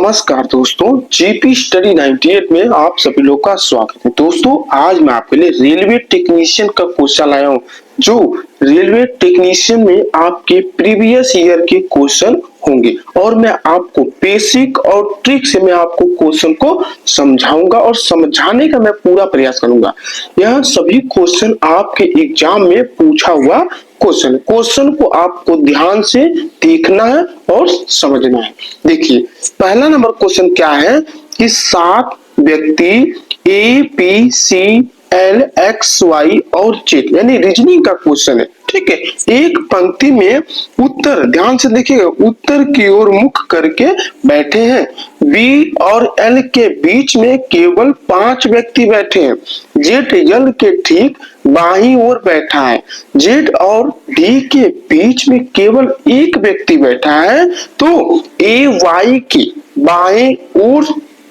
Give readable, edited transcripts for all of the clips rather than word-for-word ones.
नमस्कार दोस्तों, GP study 98 में आप सभी लोग का स्वागत है। दोस्तों, आज मैं आपके लिए रेलवे टेक्नीशियन का क्वेश्चन लाया हूँ, जो रेलवे टेक्नीशियन में आपके प्रीवियस ईयर के क्वेश्चन होंगे और मैं आपको बेसिक और ट्रिक से मैं आपको क्वेश्चन को समझाऊंगा और समझाने का मैं पूरा प्रयास करूंगा। यह सभी क्वेश्चन आपके एग्जाम में पूछा हुआ क्वेश्चन को आपको ध्यान से देखना है और समझना है। देखिए, पहला नंबर क्वेश्चन क्या है कि 7 व्यक्ति A B C L X Y और जेड यानी रीजनिंग का क्वेश्चन है। ठीक है, एक पंक्ति में उत्तर, ध्यान से देखिएगा, उत्तर की ओर मुख करके बैठे हैं। बी और एल के बीच में केवल 5 व्यक्ति बैठे हैं। जेड एल के ठीक बाईं ओर बैठा है। जेड और डी के बीच में केवल एक व्यक्ति बैठा है। तो ए वाई के बाएं ओर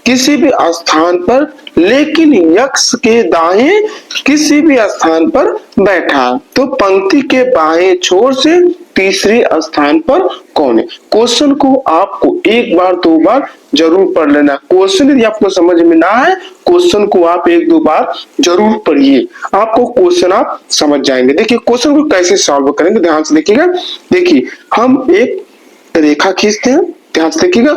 किसी भी स्थान पर, लेकिन यक्स के दाएं किसी भी स्थान पर बैठा है। तो पंक्ति के बाएं छोर से तीसरे स्थान पर कौन है? क्वेश्चन को आपको एक बार दो बार जरूर पढ़ लेना। क्वेश्चन यदि आपको समझ में ना आए, क्वेश्चन को आप एक दो बार जरूर पढ़िए, आपको क्वेश्चन आप समझ जाएंगे। देखिए, क्वेश्चन को कैसे सॉल्व करेंगे, ध्यान से देखिएगा। देखिए, हम एक रेखा खींचते हैं, ध्यान से देखिएगा।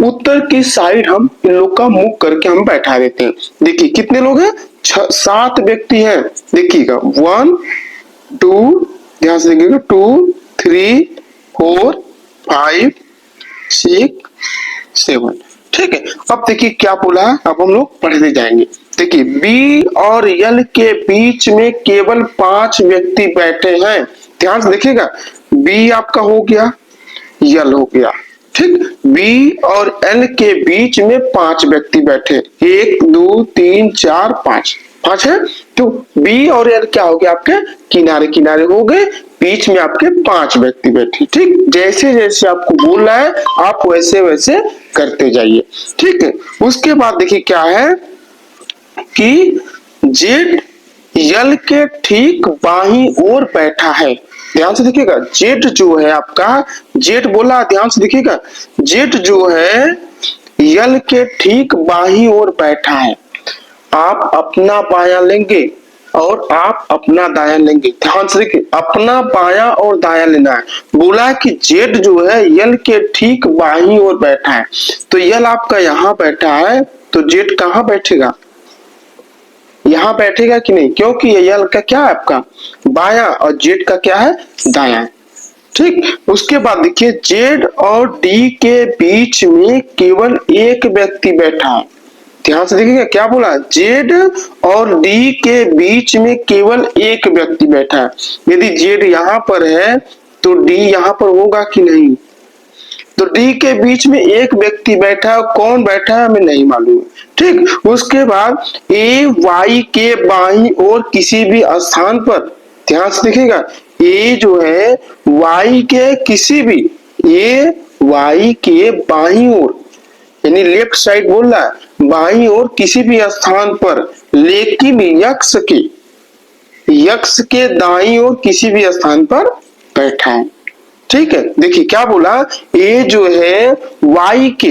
उत्तर की साइड हम इन लोग का मुख करके हम बैठा देते हैं। देखिए, कितने लोग हैं? 7 व्यक्ति हैं। देखिएगा, 1 2, ध्यान से देखिएगा, 2 3 4 5 6 7। ठीक है, अब देखिए क्या बोला है, अब हम लोग पढ़ते जाएंगे। देखिए, बी और एल के बीच में केवल 5 व्यक्ति बैठे हैं। ध्यान से देखिएगा, बी आपका हो गया, एल हो गया। ठीक, बी और एल के बीच में 5 व्यक्ति बैठे, 1 2 3 4 5 है। तो बी और एल क्या हो गया, आपके किनारे किनारे हो गए, बीच में आपके 5 व्यक्ति बैठे। ठीक, जैसे जैसे आपको बोल रहा है आप वैसे वैसे करते जाइए। ठीक है, उसके बाद देखिए क्या है कि जेड एल के ठीक बाईं ओर बैठा है। ध्यान से देखिएगा, जेड जो है आपका, जेड बोला, ध्यान से देखिएगा, जेड जो है एल के ठीक बाईं ओर बैठा है। आप अपना बायां लेंगे और आप अपना दायां लेंगे। ध्यान से देखिए, अपना बायां और दायां लेना है। बोला कि जेड जो है एल के ठीक बाईं ओर बैठा है, तो एल आपका यहाँ बैठा है, तो जेड कहाँ बैठेगा? यहाँ बैठेगा कि नहीं, क्योंकि एल का क्या है आपका बायां और जेड का क्या है दायां। ठीक, उसके बाद देखिए, जेड और डी के बीच में केवल एक व्यक्ति बैठा है। ध्यान से देखिएगा, क्या बोला, जेड और डी के बीच में केवल एक व्यक्ति बैठा है। यदि जेड यहाँ पर है तो डी यहाँ पर होगा कि नहीं? तो डी के बीच में एक व्यक्ति बैठा है, कौन बैठा है हमें नहीं मालूम। ठीक, उसके बाद ए वाई के बाईं ओर किसी भी स्थान पर, ध्यान से देखिएगा, ए जो है वाई के किसी भी, ए वाई के बाईं ओर यानी लेफ्ट साइड बोल रहा है, बाईं ओर किसी भी स्थान पर, लेकिन यक्स के दाईं ओर किसी भी स्थान पर बैठा है। ठीक है, देखिए क्या बोला, ए जो है वाई के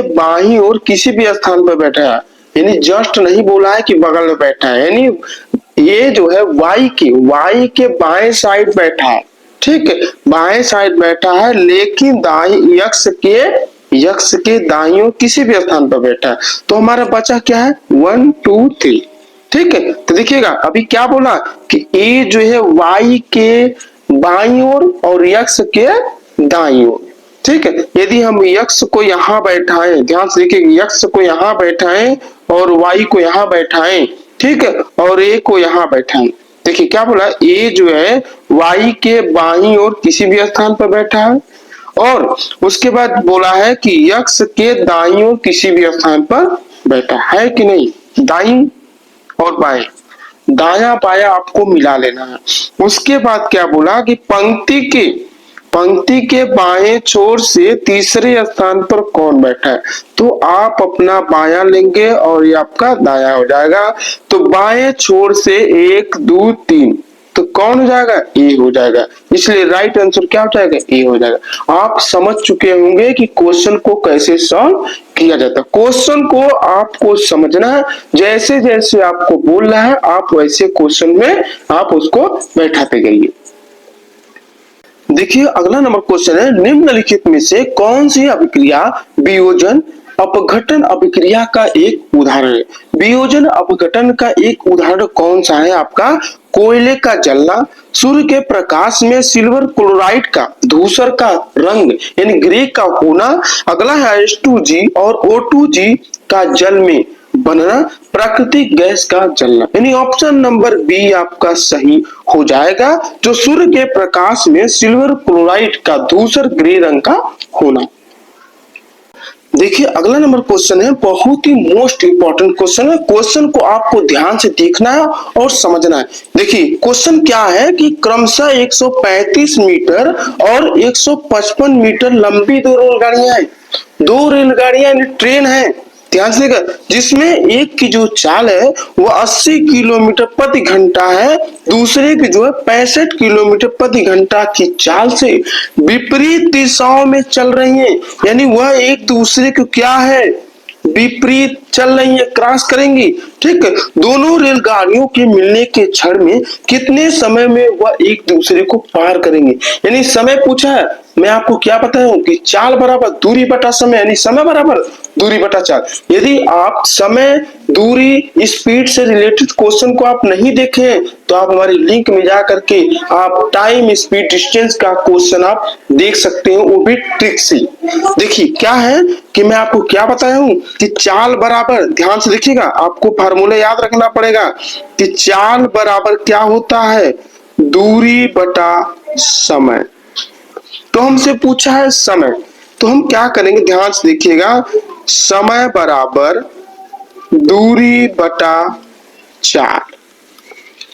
बाईं ओर किसी भी स्थान पर बैठा है, यानी जस्ट नहीं बोला है कि बगल में बैठा है, यानी ये जो है वाई के बाएं साइड बैठा है। ठीक है, बाएं साइड बैठा है, लेकिन दाईं यक्स के दाईं ओर किसी भी स्थान पर बैठा है। तो हमारा बचा क्या है, 1 2 3। ठीक है, तो देखिएगा अभी क्या बोला कि ए जो है वाई के बाईं ओर और यक्स के दाईं ओर। ठीक है, यदि हम यक्स को यहाँ बैठाएं, ध्यान से देखिए, यक्स को यहाँ बैठाएं और वाई को यहाँ बैठाएं, ठीक है, और ए को यहाँ बैठाएं। देखिए क्या बोला, ए जो है वाई के बाईं ओर किसी भी स्थान पर बैठा है, और उसके बाद बोला है कि यक्स के दाईं ओर किसी भी स्थान पर बैठा है कि नहीं। दाईं और बाएं, दाया बाया आपको मिला लेना है। उसके बाद क्या बोला कि पंक्ति के बाएं छोर से तीसरे स्थान पर कौन बैठा है, तो आप अपना बायां लेंगे और ये आपका दाया हो जाएगा। तो बाएं छोर से 1 2 3, तो कौन हो जाएगा, ए हो जाएगा। इसलिए राइट आंसर क्या हो जाएगा, ए हो जाएगा। आप समझ चुके होंगे कि क्वेश्चन को कैसे सॉल्व किया जाता है। क्वेश्चन को आपको समझना है, जैसे जैसे आपको बोल रहा है आप वैसे क्वेश्चन में आप उसको बैठाते जाइए। देखिए अगला नंबर क्वेश्चन है, निम्नलिखित में से कौन सी अभिक्रिया वियोजन अपघटन अभिक्रिया का एक उदाहरण है। वियोजन अपघटन का एक उदाहरण कौन सा है आपका, कोयले का जलना, सूर्य के प्रकाश में सिल्वर क्लोराइड का धूसर का रंग यानी ग्रे का होना, अगला है H2G और O2G का जल में बनना, प्राकृतिक गैस का जलना। यानी ऑप्शन नंबर बी आपका सही हो जाएगा, जो सूर्य के प्रकाश में सिल्वर क्लोराइड का धूसर ग्रे रंग का होना। देखिए अगला नंबर क्वेश्चन है, बहुत ही मोस्ट इंपॉर्टेंट क्वेश्चन है। क्वेश्चन को आपको ध्यान से देखना है और समझना है। देखिए क्वेश्चन क्या है कि क्रमशः 135 मीटर और 155 मीटर लंबी दो रेलगाड़ियां हैं, दो रेलगाड़ियां ट्रेन है, ध्यान से देखा, जिसमें एक की जो चाल है वो 80 किलोमीटर प्रति घंटा है, दूसरे की जो है 65 किलोमीटर प्रति घंटा की चाल से विपरीत दिशाओं में चल रही है। यानी वह एक दूसरे को क्या है, विपरीत चल रही है, क्रॉस करेंगी। ठीक है, दोनों रेलगाड़ियों के मिलने के क्षण में कितने समय में वह एक दूसरे को पार करेंगे। यानी समय पूछा है, मैं आपको क्या बताऊं कि चाल बराबर दूरी बटा समय, यानी समय बराबर दूरी बटा चाल। यदि आप समय दूरी स्पीड से रिलेटेड क्वेश्चन को आप नहीं देखे तो आप हमारी लिंक में जा करके आप टाइम स्पीड डिस्टेंस का क्वेश्चन आप देख सकते हो, वो भी ट्रिक से। देखिए क्या है कि मैं आपको क्या बताया हूं कि चाल बराबर, ध्यान से देखिएगा, आपको फार्मूला याद रखना पड़ेगा कि चाल बराबर क्या होता है, दूरी बटा समय। तो हमसे पूछा है समय, तो हम क्या करेंगे, ध्यान से देखिएगा, समय बराबर दूरी बटा चाल,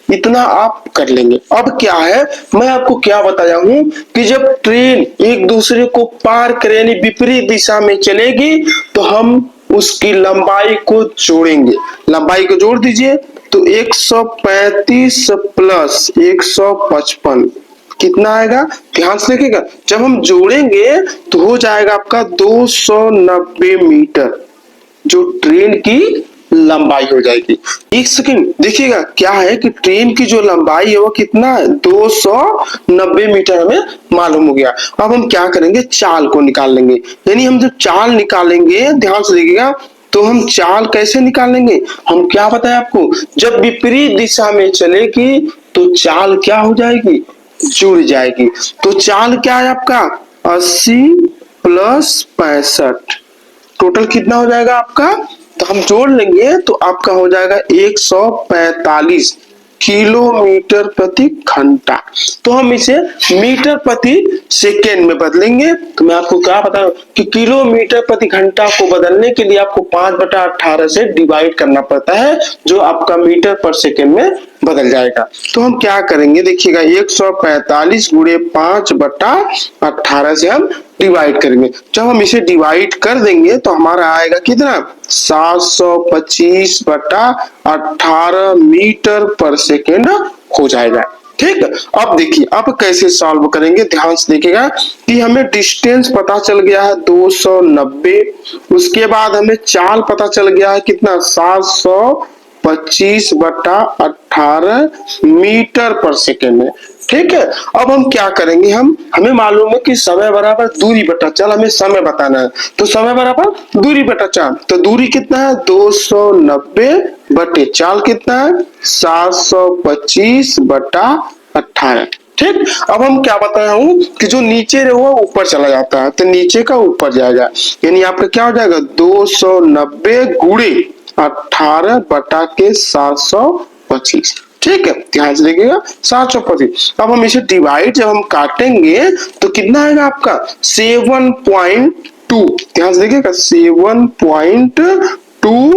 इतना आप कर लेंगे। अब क्या है, मैं आपको क्या बताया हूं कि जब ट्रेन एक दूसरे को पार करे यानी विपरीत दिशा में चलेगी तो हम उसकी लंबाई को जोड़ेंगे। लंबाई को जोड़ दीजिए तो 135 प्लस 155 कितना आएगा, ध्यान से देखिएगा, जब हम जोड़ेंगे तो हो जाएगा आपका 290 मीटर, जो ट्रेन की लंबाई हो जाएगी। एक सेकंड देखिएगा, क्या है कि ट्रेन की जो लंबाई है वो कितना है, 290 मीटर हमें मालूम हो गया। अब हम क्या करेंगे, चाल को निकाल लेंगे। यानी हम जब चाल निकालेंगे, ध्यान से देखिएगा, तो हम चाल कैसे निकालेंगे, हम क्या बताए आपको, जब विपरीत दिशा में चलेगी तो चाल क्या हो जाएगी, जुड़ जाएगी। तो चाल क्या है आपका 80 प्लस 65, टोटल कितना हो जाएगा आपका, तो हम जोड़ लेंगे तो आपका हो जाएगा 145 किलोमीटर प्रति घंटा। तो हम इसे मीटर प्रति सेकेंड में बदलेंगे। तो मैं आपको क्या बता रहा हूं कि किलोमीटर प्रति घंटा को बदलने के लिए आपको 5/18 से डिवाइड करना पड़ता है, जो आपका मीटर पर सेकेंड में बदल जाएगा। तो हम क्या करेंगे, देखिएगा 145 गुणे 5/18 से हम डिवाइड करेंगे। जब हम इसे डिवाइड कर देंगे तो हमारा आएगा कितना, 725/18 मीटर पर सेकेंड हो जाएगा। ठीक, अब देखिए अब कैसे सॉल्व करेंगे, ध्यान से देखिएगा कि हमें डिस्टेंस पता चल गया है 290, उसके बाद हमें चाल पता चल गया है कितना 725/18 मीटर पर सेकेंड है। ठीक है, अब हम क्या करेंगे, हमें मालूम है कि समय बराबर दूरी बटा चाल, हमें समय बताना है। तो समय बराबर दूरी बटा चाल, तो दूरी कितना है 290 बटे चाल कितना है 725/18। ठीक, अब हम क्या बताया हूं कि जो नीचे रहे वो ऊपर चला जाता है, तो नीचे का ऊपर जाएगा। यानी आपका क्या हो जाएगा 290 गुणे 18 बटा के 725। ठीक है, ध्यान से देखिएगा 725। अब हम इसे डिवाइड जब हम काटेंगे तो कितना आएगा आपका 7.2, ध्यान से देखिएगा 7.2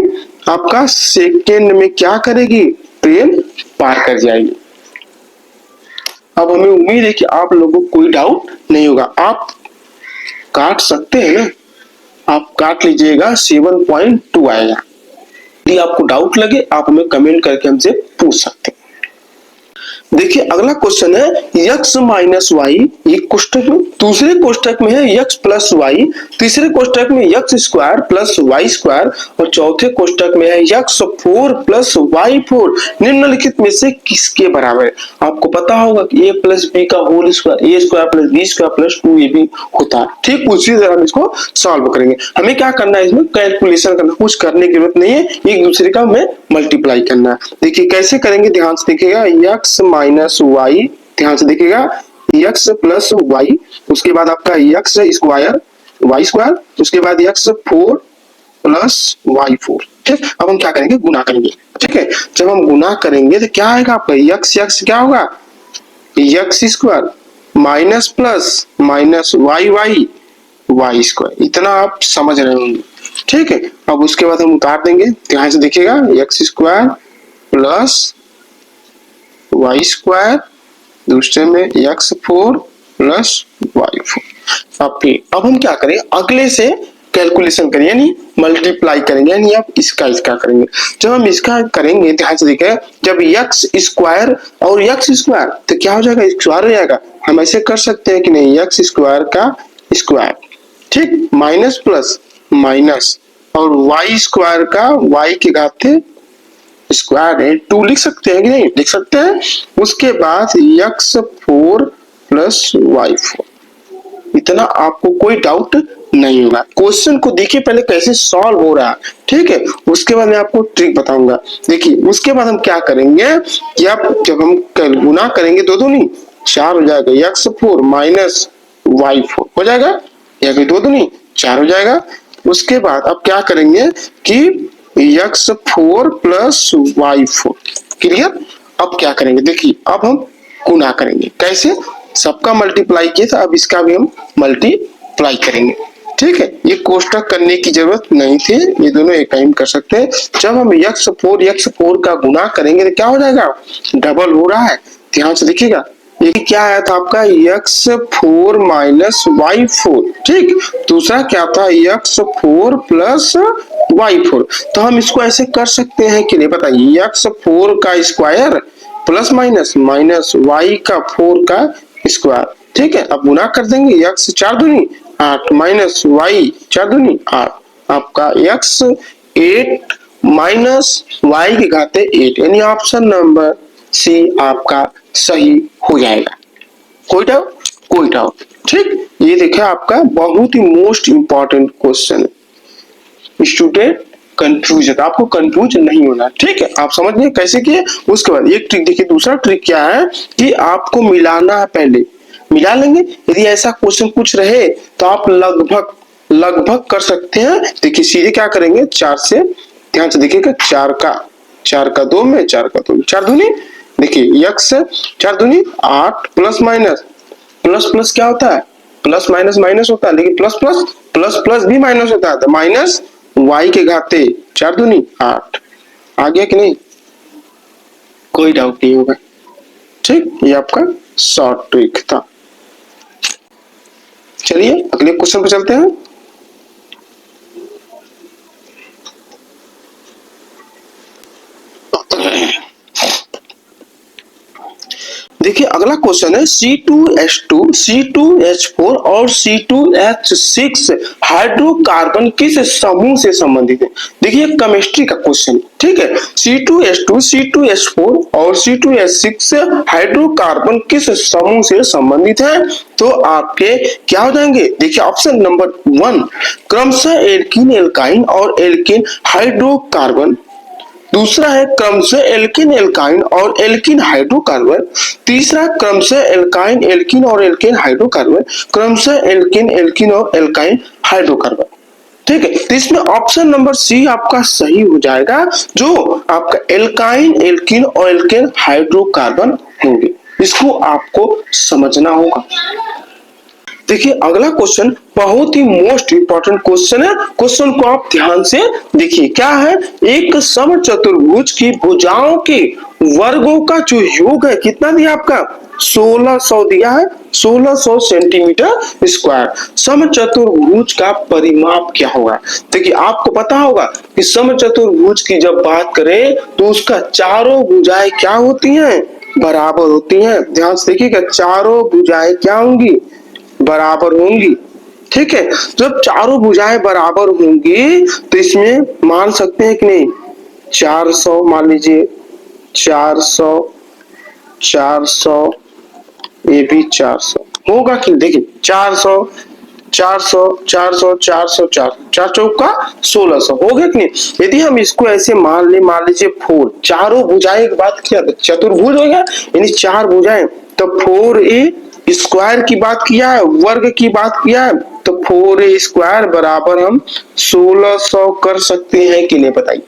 आपका सेकेंड में क्या करेगी, ट्रेन पार कर जाएगी। अब हमें उम्मीद है कि आप लोगों को कोई डाउट नहीं होगा, आप काट सकते हैं ना, आप काट लीजिएगा 7.2 आएगा। यदि आपको डाउट लगे आप हमें कमेंट करके हमसे पूछ सकते हैं। देखिए अगला क्वेश्चन है x माइनस वाई, एक कोष्टक में, दूसरे कोष्टक में है x प्लस वाई, तीसरे कोष्टक में x square plus y square और चौथे कोष्टक में है x four plus y four. निम्नलिखित में से किसके बराबर है? आपको पता होगा कि a प्लस बी का whole square a square plus b square plus 2ab होता है। ठीक उसी तरह हम इसको सॉल्व करेंगे। हमें क्या करना है, इसमें कैलकुलेशन करना, कुछ करने की जरूरत नहीं है, एक दूसरे का हमें मल्टीप्लाई करना है। देखिए कैसे करेंगे, ध्यान से देखिएगा, x माइनस वाई, ध्यान से देखिएगा, x प्लस वाई, उसके बाद आपका x स्क्वायर वाई स्क्वायर, उसके बाद x four plus y four. ठीक, अब हम क्या करेंगे, गुना करेंगे। ठीक है, जब हम गुना करेंगे तो क्या आएगा आपका x क्या होगा, x square minus plus minus y y y square, इतना आप समझ रहे होंगे। ठीक है, अब उसके बाद हम उतार देंगे, ध्यान से देखिएगा, x square plus y square, दूसरे में x four plus y four. अब हम क्या करें, अगले से कैलकुलेशन करें, यानी मल्टीप्लाई करेंगे, यानी आप इसका करेंगे। जब हम इसका करेंगे, ध्यान से देखिए, जब एक्स स्क्वायर और एक्स स्क्वायर तो क्या हो जाएगा, स्क्वायर हो जाएगा। हम ऐसे कर सकते हैं कि नहीं, एक्स स्क्वायर का स्क्वायर, ठीक, माइनस प्लस माइनस, और वाई स्क्वायर का वाई के घाते स्क्वायर है, 2 लिख सकते हैं कि नहीं, लिख सकते हैं। उसके बाद x four plus y four, इतना आपको कोई डाउट नहीं होगा। क्वेश्चन को देखिए पहले कैसे सॉल्व हो रहा है, ठीक है, उसके बाद मैं आपको ट्रिक बताऊंगा। देखिए उसके बाद हम क्या करेंगे कि आप जब हम गुना करेंगे दो दूनी 4 हो जाएगा, x four minus y four हो जाएगा, या फिर दो दूनी 4 हो जाएगा। उसके बाद अब क्या करेंगे कि x four plus y four, clear. अब क्या करेंगे, देखिए अब हम गुना करेंगे, कैसे, सबका मल्टीप्लाई किया था, अब इसका भी हम मल्टीप्लाई करेंगे। ठीक है, ये कोष्टक करने की जरूरत नहीं थी, ये दोनों एक टाइम कर सकते हैं। जब हम एक्स फोर का गुना करेंगे तो क्या हो जाएगा, डबल हो रहा है, ध्यान से देखिएगा। ये क्या आया था आपका, x four minus y four, ठीक। दूसरा क्या था, x four plus y four. तो हम इसको ऐसे कर सकते हैं कि नहीं, बताइए, एक्स फोर का square plus minus minus y का फोर का स्क्वायर। ठीक है, अब गुना कर देंगे, एक्स 4 दूनी 8 माइनस वाई 4 दूनी 8, आपका एक्स 8 माइनस वाई के घाते 8, यानी ऑप्शन नंबर सी आपका सही हो जाएगा। कोई डाउट, कोई डाउट। ठीक, ये देखिए आपका बहुत ही मोस्ट इंपॉर्टेंट क्वेश्चन है, स्टूडेंट कंफ्यूजन, आपको कंफ्यूज नहीं होना। ठीक है, आप समझ गए कैसे किए। उसके बाद एक ट्रिक देखिए, दूसरा ट्रिक क्या है कि आपको मिलाना है, पहले मिला लेंगे। यदि ऐसा क्वेश्चन कुछ रहे तो आप लगभग कर सकते हैं। देखिए सीधे क्या करेंगे, 4 से, ध्यान से देखिएगा, 4 का 2 में 4 का 2 4 दूनी, देखिए एक्स 4 दूनी 8 प्लस माइनस, प्लस प्लस क्या होता है, प्लस माइनस माइनस होता है, लेकिन प्लस प्लस प्लस प्लस भी माइनस होता है, तो माइनस वाई के घाते 4 दूनी 8, आ गया कि नहीं, कोई डाउट नहीं होगा। ठीक, ये आपका शॉर्ट ट्रिक था। चलिए अगले क्वेश्चन पे चलते हैं। देखिए अगला क्वेश्चन है C2H2, C2H4 और C2H6 हाइड्रोकार्बन किस समूह से संबंधित है। देखिए केमिस्ट्री का क्वेश्चन, ठीक है। C2H2, C2H4 और C2H6 हाइड्रोकार्बन किस समूह से संबंधित है, तो आपके क्या हो जाएंगे, देखिए ऑप्शन नंबर 1 क्रमशः एल्कीन एल्काइन और एल्कीन हाइड्रोकार्बन, दूसरा है क्रमशः एल्किन एल्काइन और एल्किन हाइड्रोकार्बन, तीसरा क्रमशः एल्काइन एल्किन और एल्किन हाइड्रोकार्बन, क्रमशः एल्किन एल्किन और एल्काइन हाइड्रोकार्बन। ठीक है, तो इसमें ऑप्शन नंबर सी आपका सही हो जाएगा, जो आपका एल्काइन एल्किन और एल्किन हाइड्रोकार्बन होंगे। इसको आपको समझना होगा। देखिए अगला क्वेश्चन बहुत ही मोस्ट इंपॉर्टेंट क्वेश्चन है, क्वेश्चन को आप ध्यान से देखिए। क्या है, एक समचतुर्भुज की भुजाओं के वर्गों का जो योग है कितना दिया आपका, 1600 दिया है, 1600 सेंटीमीटर स्क्वायर। समचतुर्भुज का परिमाप क्या होगा। देखिए आपको पता होगा कि समचतुर्भुज की जब बात करें तो उसका चारों भुजाएं क्या होती हैं, बराबर होती हैं। ध्यान से देखिएगा, चारों भुजाएं क्या होंगी, बराबर होंगी। ठीक है, जब चारों भुजाएं बराबर होंगी तो इसमें मान सकते हैं कि नहीं, 400 मान लीजिए, 400, 400, ये भी 400 होगा कि, देखिए 400, 400, 400, 400, 400, चार चौका 1600 हो गया कि नहीं। यदि हम इसको ऐसे मान लीजिए 4, चारों भुजाएं की बात किया तो चतुर्भुज हो गया, यानी चार भुजाएं, तो 4a स्क्वायर की बात किया है, वर्ग की बात किया है, तो 4a स्क्वायर बराबर हम 1600 कर सकते हैं कि नहीं, बताइए।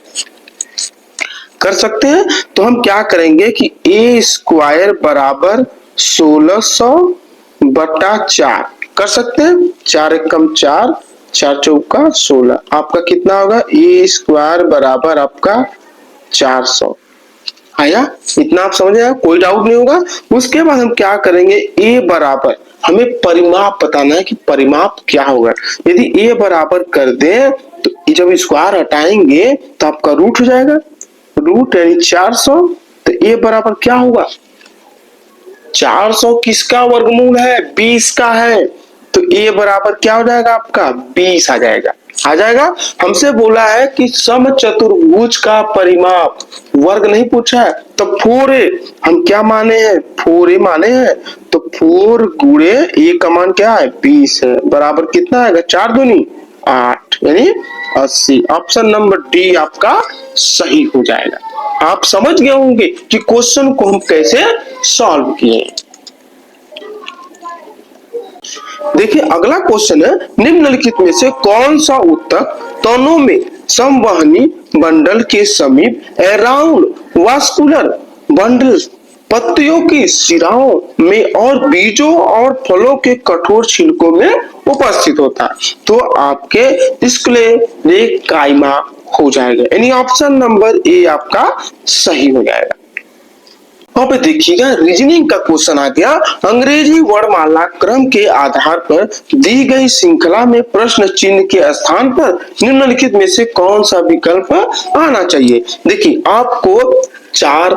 कर सकते हैं। तो हम क्या करेंगे कि a स्क्वायर बराबर 1600 बटा 4 कर सकते हैं। 4 एकम 4, 4 चौका 16, आपका कितना होगा, a स्क्वायर बराबर आपका 400 आया। इतना आप समझ आया, कोई डाउट नहीं होगा। उसके बाद हम क्या करेंगे, a बराबर, हमें परिमाप बताना है कि परिमाप क्या होगा। यदि a बराबर कर दें तो जब स्क्वायर हटाएंगे तो आपका रूट हो जाएगा, रूट यानी 400, तो a बराबर क्या होगा, 400 किसका वर्गमूल है, 20 का है, तो a बराबर क्या हो जाएगा आपका, 20 आ जाएगा। आ जाएगा। हमसे बोला है कि समचतुर्भुज का परिमाप, वर्ग नहीं पूछा है, तो 4a हम क्या माने हैं, 4a माने हैं, तो 4 गुणे a का मान क्या है, 20 है, बराबर कितना आएगा, 4 दूनी 8 यानी 80। ऑप्शन नंबर डी आपका सही हो जाएगा। आप समझ गए होंगे कि क्वेश्चन को हम कैसे सॉल्व किए। देखिए अगला क्वेश्चन है, निम्नलिखित में से कौन सा उत्तक तनों में संवहनी बंडल के समीप अराउंड वास्कुलर बंडल पत्तियों की शिराओं में और बीजों और फलों के कठोर छिलकों में उपस्थित होता है, तो आपके स्क्लेरेकाइमा हो जाएगा, यानी ऑप्शन नंबर ए आपका सही हो जाएगा। अब देखिएगा रीजनिंग का क्वेश्चन आ गया, अंग्रेजी वर्णमाला क्रम के आधार पर दी गई श्रृंखला में प्रश्न चिन्ह के स्थान पर निम्नलिखित में से कौन सा विकल्प आना चाहिए। देखिए आपको 4,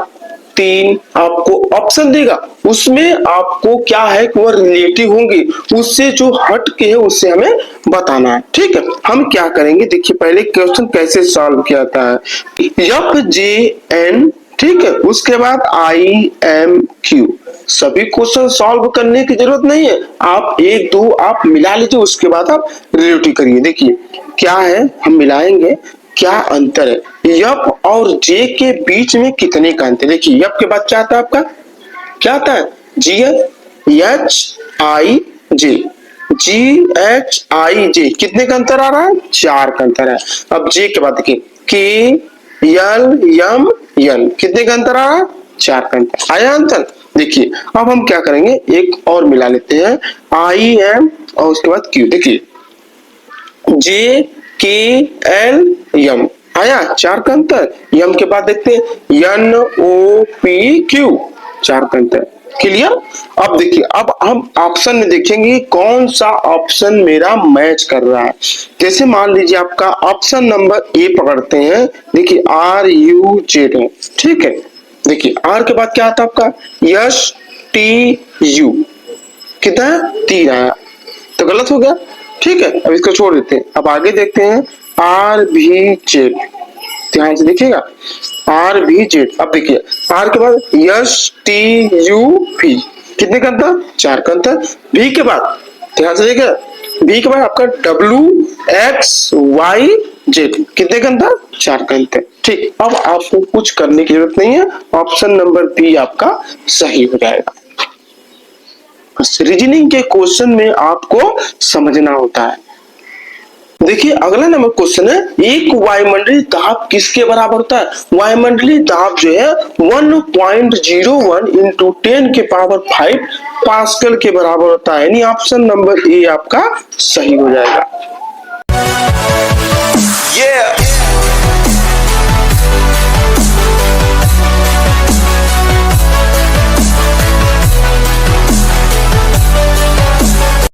3 आपको ऑप्शन देगा, उसमें आपको क्या है कि वह रिलेटिव होंगे, उससे जो हट के है उससे हमें बताना है। ठीक है, हम क्या करेंगे, देखिए पहले क्वेश्चन कैसे सॉल्व किया जाता है, FJN, ठीक है, उसके बाद IMQ, सभी क्वेश्चन सॉल्व करने की जरूरत नहीं है, आप एक दो आप मिला लीजिए, उसके बाद आप रिलेटिव करिए। देखिए क्या है, हम मिलाएंगे, क्या अंतर है यप और जे के बीच में, कितने का अंतर। देखिए यप के बाद क्या आता है आपका, क्या आता है, GHIJ, GHIJ, कितने का अंतर आ रहा है, 4 का अंतर है। अब जे के बाद देखिए KLMN, कितने का अंतर आ रहा है, 4 का अंतर आया अंतर। देखिए अब हम क्या करेंगे, एक और मिला लेते हैं, IM और उसके बाद Q, देखिए JKLM आया, 4 का अंतर। यम के बाद देखते हैं NOPQ, 4 का अंतर। क्लियर। अब देखिए, अब हम ऑप्शन में देखेंगे कौन सा ऑप्शन मेरा मैच कर रहा है। जैसे मान लीजिए आपका ऑप्शन नंबर ए पकड़ते हैं, देखिए RUZ है, ठीक है। देखिए आर के बाद क्या आता है आपका STU, कितना है, 3 आया, तो गलत हो गया। ठीक है, अब इसको छोड़ देते हैं। अब आगे देखते हैं RVZ, ध्यान से देखिएगा RVZ। अब देखिए आर के बाद STUV, कितने का अंतर, 4 का अंतर। V के बाद ध्यान से देखिए, V के बाद आपका WXYZ, कितने का अंतर, 4 का अंतर। ठीक, अब आपको कुछ करने की जरूरत नहीं है, ऑप्शन नंबर बी आपका सही हो जाएगा। रीजनिंग के क्वेश्चन में आपको समझना होता है। देखिए अगला नंबर क्वेश्चन है, एक वायुमंडलीय दाब किसके बराबर होता है। वायुमंडलीय दाब जो है 1.01 इंटू 10 के पावर 5 पास्कल के बराबर होता है, यानी ऑप्शन नंबर ए आपका सही हो जाएगा।